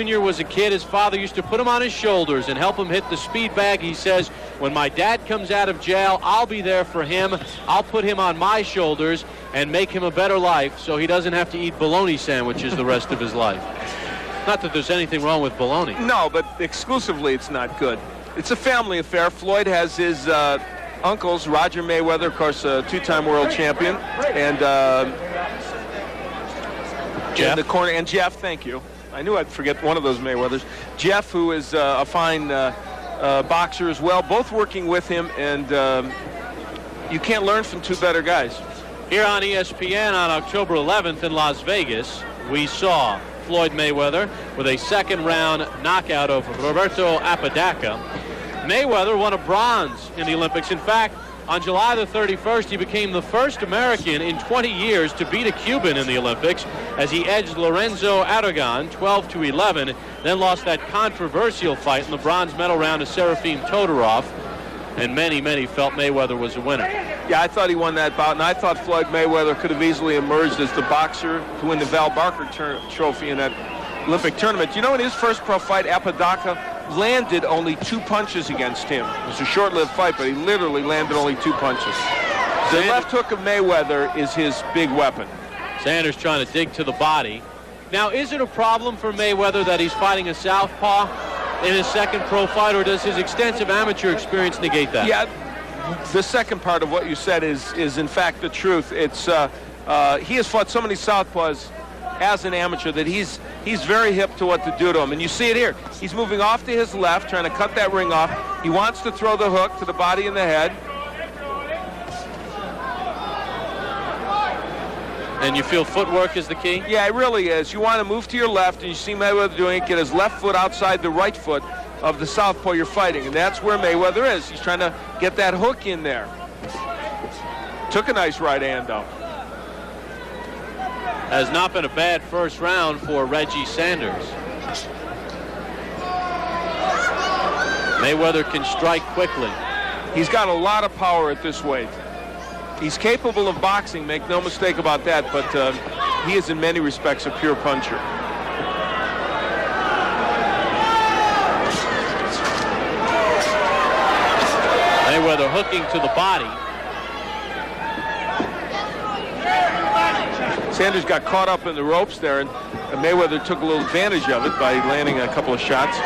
Jr. was a kid, his father used to put him on his shoulders and help him hit the speed bag. He says, when my dad comes out of jail, I'll be there for him. I'll put him on my shoulders and make him a better life so he doesn't have to eat bologna sandwiches the rest of his life. Not that there's anything wrong with bologna. No, but exclusively it's not good. It's a family affair. Floyd has his uncles, Roger Mayweather, of course, a two-time world champion, and Jeff. in the corner, and Jeff, thank you. I knew I'd forget one of those Mayweathers. Jeff, who is a fine boxer as well, both working with him, and you can't learn from two better guys. Here on ESPN on October 11th in Las Vegas, we saw Floyd Mayweather with a second-round knockout of Roberto Apodaca. Mayweather won a bronze in the Olympics. In fact, on July the 31st, he became the first American in 20 years to beat a Cuban in the Olympics as he edged Lorenzo Aragon 12-11, then lost that controversial fight in the bronze medal round to Serafim Todorov, and many felt Mayweather was a winner. Yeah, I thought he won that bout, and I thought Floyd Mayweather could have easily emerged as the boxer to win the Val Barker trophy in that Olympic tournament. You know, in his first pro fight, Apodaca landed only 2 punches against him. It was a short-lived fight, but he literally landed only 2 punches. The left hook of Mayweather is his big weapon. Sanders trying to dig to the body. Now, is it a problem for Mayweather that he's fighting a southpaw in his second pro fight, or does his extensive amateur experience negate that? Yeah, the second part of what you said is in fact the truth. It's he has fought so many southpaws as an amateur that he's very hip to what to do to him, and you see it here. He's moving off to his left, trying to cut that ring off. He wants to throw the hook to the body and the head. And you feel footwork is the key? Yeah, it really is. You want to move to your left, and you see Mayweather doing it, get his left foot outside the right foot of the southpaw you're fighting, and that's where Mayweather is. He's trying to get that hook in there. Took a nice right hand, though. Has not been a bad first round for Reggie Sanders. Mayweather can strike quickly. He's got a lot of power at this weight. He's capable of boxing, make no mistake about that, but he is in many respects a pure puncher. Mayweather hooking to the body. Sanders got caught up in the ropes there, and Mayweather took a little advantage of it by landing a couple of shots.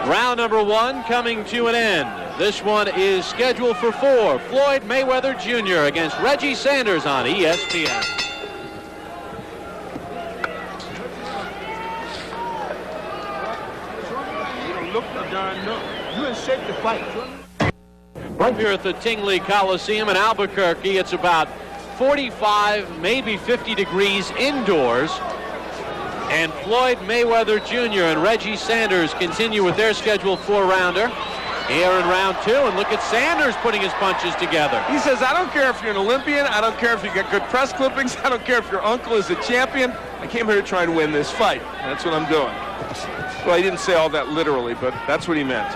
Round number 1 coming to an end. This one is scheduled for 4. Floyd Mayweather Jr. against Reggie Sanders on ESPN. Right here at the Tingley Coliseum in Albuquerque, it's about 45, maybe 50 degrees indoors. And Floyd Mayweather Jr. and Reggie Sanders continue with their scheduled 4-rounder here in round 2. And look at Sanders putting his punches together. He says, I don't care if you're an Olympian. I don't care if you get good press clippings. I don't care if your uncle is a champion. I came here to try and win this fight. That's what I'm doing. Well, he didn't say all that literally, but that's what he meant.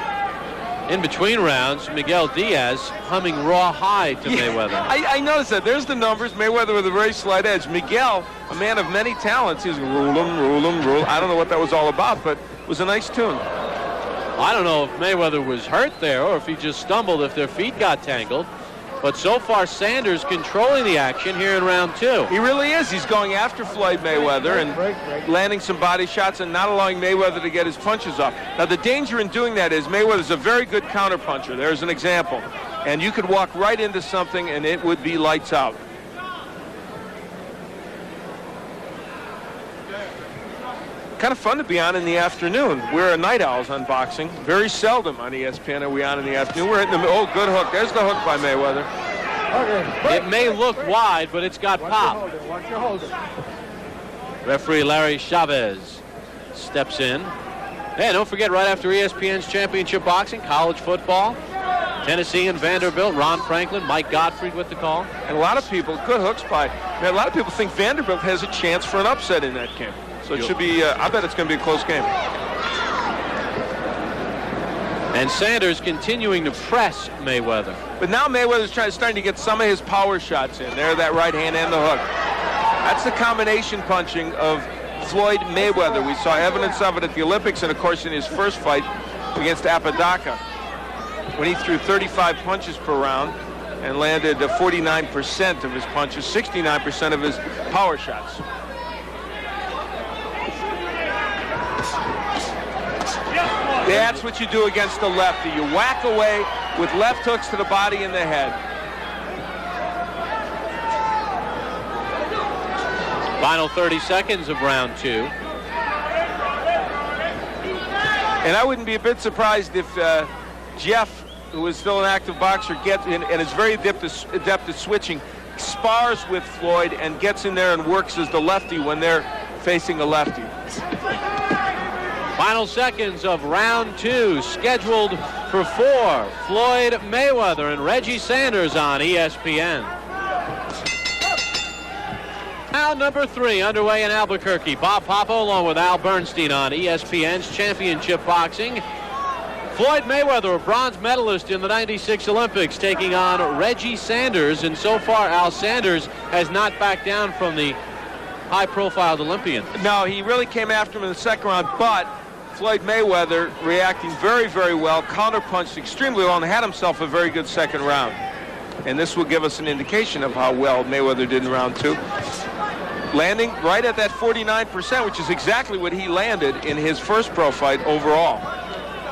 In between rounds, Miguel Diaz humming raw high to Mayweather. I noticed that. There's the numbers. Mayweather with a very slight edge. Miguel, a man of many talents, he's rule him, rule him, rule. I don't know what that was all about, but it was a nice tune. I don't know if Mayweather was hurt there or if he just stumbled, if their feet got tangled. But so far, Sanders controlling the action here in round 2. He really is. He's going after Floyd Mayweather and landing some body shots and not allowing Mayweather to get his punches off. Now, the danger in doing that is Mayweather's a very good counterpuncher. There's an example. And you could walk right into something and it would be lights out. Kind of fun to be on in the afternoon. We're night owls on boxing. Very seldom on ESPN are we on in the afternoon. We're hitting the oh, good hook. There's the hook by Mayweather. It may look wide, but it's got pop. Referee Larry Chavez steps in. Hey, don't forget, right after ESPN's championship boxing, college football, Tennessee and Vanderbilt, Ron Franklin, Mike Gottfried with the call. And a lot of people, good hooks by, a lot of people think Vanderbilt has a chance for an upset in that game. So it should be, I bet it's going to be a close game. And Sanders continuing to press Mayweather. But now Mayweather's starting to get some of his power shots in. There, that right hand and the hook. That's the combination punching of Floyd Mayweather. We saw evidence of it at the Olympics and, of course, in his first fight against Apodaca, when he threw 35 punches per round and landed 49% of his punches, 69% of his power shots. That's what you do against the lefty. You whack away with left hooks to the body and the head. Final 30 seconds of round 2. And I wouldn't be a bit surprised if Jeff, who is still an active boxer, gets in and is very adept at switching, spars with Floyd and gets in there and works as the lefty when they're facing a lefty. Final seconds of round 2, scheduled for 4. Floyd Mayweather and Reggie Sanders on ESPN. Round number 3 underway in Albuquerque. Bob Papa along with Al Bernstein on ESPN's Championship Boxing. Floyd Mayweather, a bronze medalist in the '96 Olympics, taking on Reggie Sanders. And so far, Al Sanders has not backed down from the high-profile Olympian. No, he really came after him in the second round, but Floyd Mayweather reacting very, very well, counterpunched extremely well, and had himself a very good second round. And this will give us an indication of how well Mayweather did in round 2. Landing right at that 49%, which is exactly what he landed in his first pro fight overall.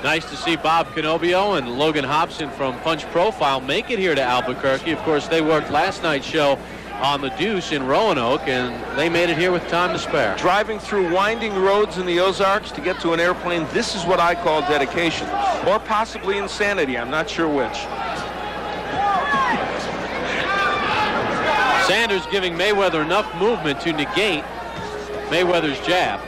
Nice to see Bob Canobio and Logan Hobson from Punch Profile make it here to Albuquerque. Of course, they worked last night's show on the Deuce in Roanoke, and they made it here with time to spare. Driving through winding roads in the Ozarks to get to an airplane, this is what I call dedication, or possibly insanity. I'm not sure which. Sanders giving Mayweather enough movement to negate Mayweather's jab.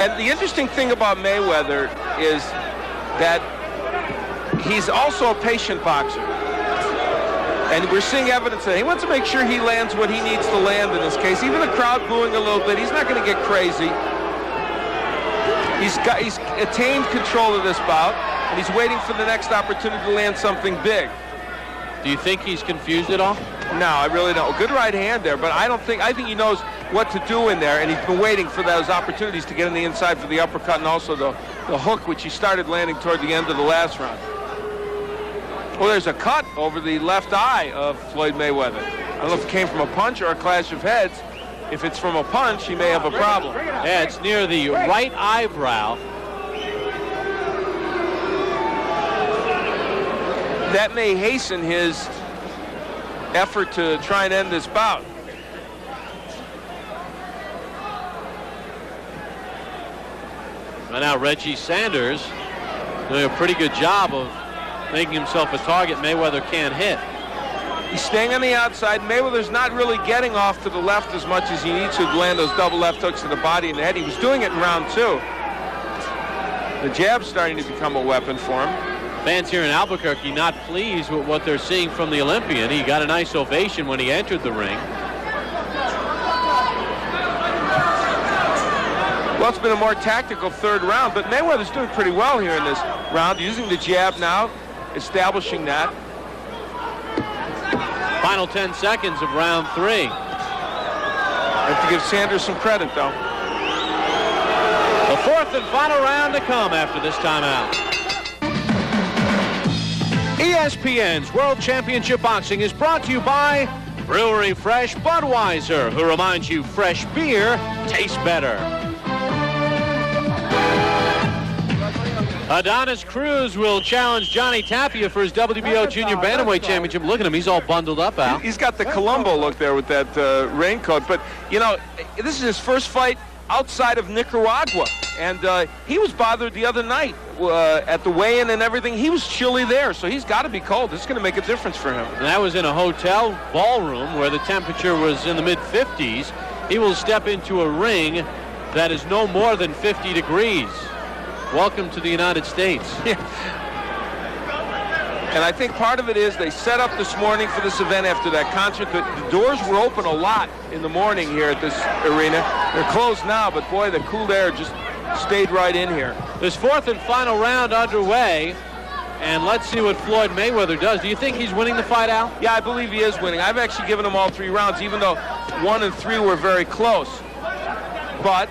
And the interesting thing about Mayweather is that he's also a patient boxer. And we're seeing evidence that he wants to make sure he lands what he needs to land in this case. Even the crowd booing a little bit, he's not going to get crazy. He's attained control of this bout, and he's waiting for the next opportunity to land something big. Do you think he's confused at all? No, I really don't. Good right hand there, but I think he knows what to do in there, and he's been waiting for those opportunities to get in the inside for the uppercut and also the hook, which he started landing toward the end of the last round. Well, there's a cut over the left eye of Floyd Mayweather. I don't know if it came from a punch or a clash of heads. If it's from a punch, he may have a problem. Yeah, it's near the right eyebrow. That may hasten his effort to try and end this bout. Right now, Reggie Sanders doing a pretty good job of making himself a target Mayweather can't hit. He's staying on the outside. Mayweather's not really getting off to the left as much as he needs to land those double left hooks to the body and the head. He was doing it in round 2. The jab's starting to become a weapon for him. Fans here in Albuquerque not pleased with what they're seeing from the Olympian. He got a nice ovation when he entered the ring. Well, it's been a more tactical third round, but Mayweather's doing pretty well here in this round, using the jab now, establishing that. Final 10 seconds of round 3. I have to give Sanders some credit, though. The fourth and final round to come after this timeout. ESPN's World Championship Boxing is brought to you by Brewery Fresh Budweiser, who reminds you fresh beer tastes better. Adonis Cruz will challenge Johnny Tapia for his WBO Junior Bantamweight Championship. Look at him. He's all bundled up, Al. He's got the Columbo look there with that raincoat. But, you know, this is his first fight outside of Nicaragua. And he was bothered the other night at the weigh-in and everything. He was chilly there, so he's got to be cold. This is going to make a difference for him. And that was in a hotel ballroom where the temperature was in the mid-50s. He will step into a ring that is no more than 50 degrees. Welcome to the United States. Yeah. And I think part of it is they set up this morning for this event after that concert. The doors were open a lot in the morning here at this arena. They're closed now, but boy, the cool air just stayed right in here. This fourth and final round underway. and let's see what Floyd Mayweather does. Do you think he's winning the fight, Al? Yeah, I believe he is winning. I've actually given him all 3 rounds, even though 1 and 3 were very close. But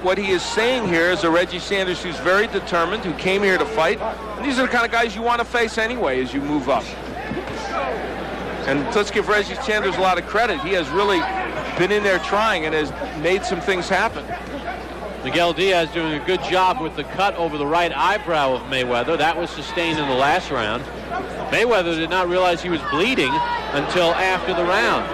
what he is saying here is a Reggie Sanders who's very determined, who came here to fight. And these are the kind of guys you want to face anyway as you move up. And let's give Reggie Sanders a lot of credit. He has really been in there trying and has made some things happen. Miguel Diaz doing a good job with the cut over the right eyebrow of Mayweather. That was sustained in the last round. Mayweather did not realize he was bleeding until after the round.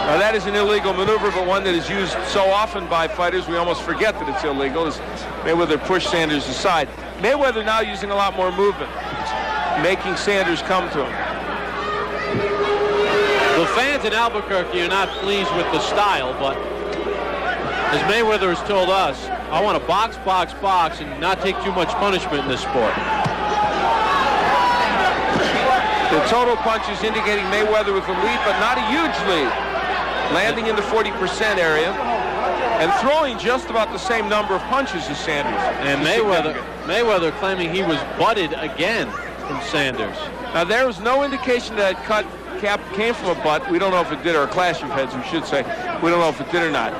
Now that is an illegal maneuver, but one that is used so often by fighters we almost forget that it's illegal, as Mayweather pushed Sanders aside. Mayweather now using a lot more movement, making Sanders come to him. The fans in Albuquerque are not pleased with the style, but as Mayweather has told us, I want to box, box, box, and not take too much punishment in this sport. The total punches indicating Mayweather with a lead, but not a huge lead. Landing in the 40% area and throwing just about the same number of punches as Sanders. And Mayweather claiming he was butted again from Sanders. Now there was no indication that cut cap came from a butt. We don't know if it did, or a clash of heads, we should say. We don't know if it did or not.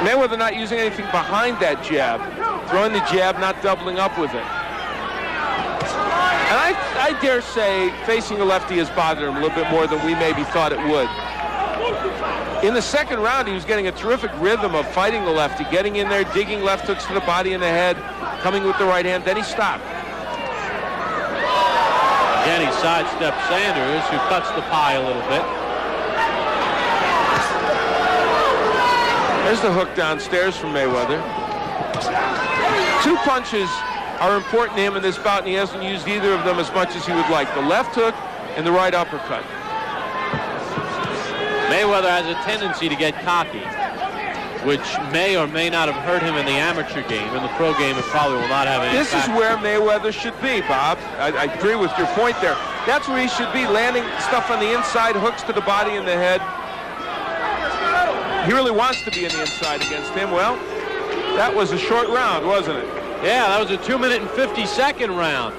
Mayweather not using anything behind that jab. Throwing the jab, not doubling up with it. And I dare say facing a lefty has bothered him a little bit more than we maybe thought it would. In the second round, he was getting a terrific rhythm of fighting the lefty, getting in there, digging left hooks to the body and the head, coming with the right hand. Then he stopped. Again, he sidestepped Sanders, who cuts the pie a little bit. There's the hook downstairs from Mayweather. 2 punches are important to him in this bout, and he hasn't used either of them as much as he would like. The left hook and the right uppercut. Mayweather has a tendency to get cocky, which may or may not have hurt him in the amateur game. In the pro game, it probably will not have any This impact. is where Mayweather should be, Bob. I agree with your point there. That's where he should be, landing stuff on the inside, hooks to the body and the head. He really wants to be on the inside against him. Well, that was a short round, wasn't it? Yeah, that was a 2-minute and 50-second round.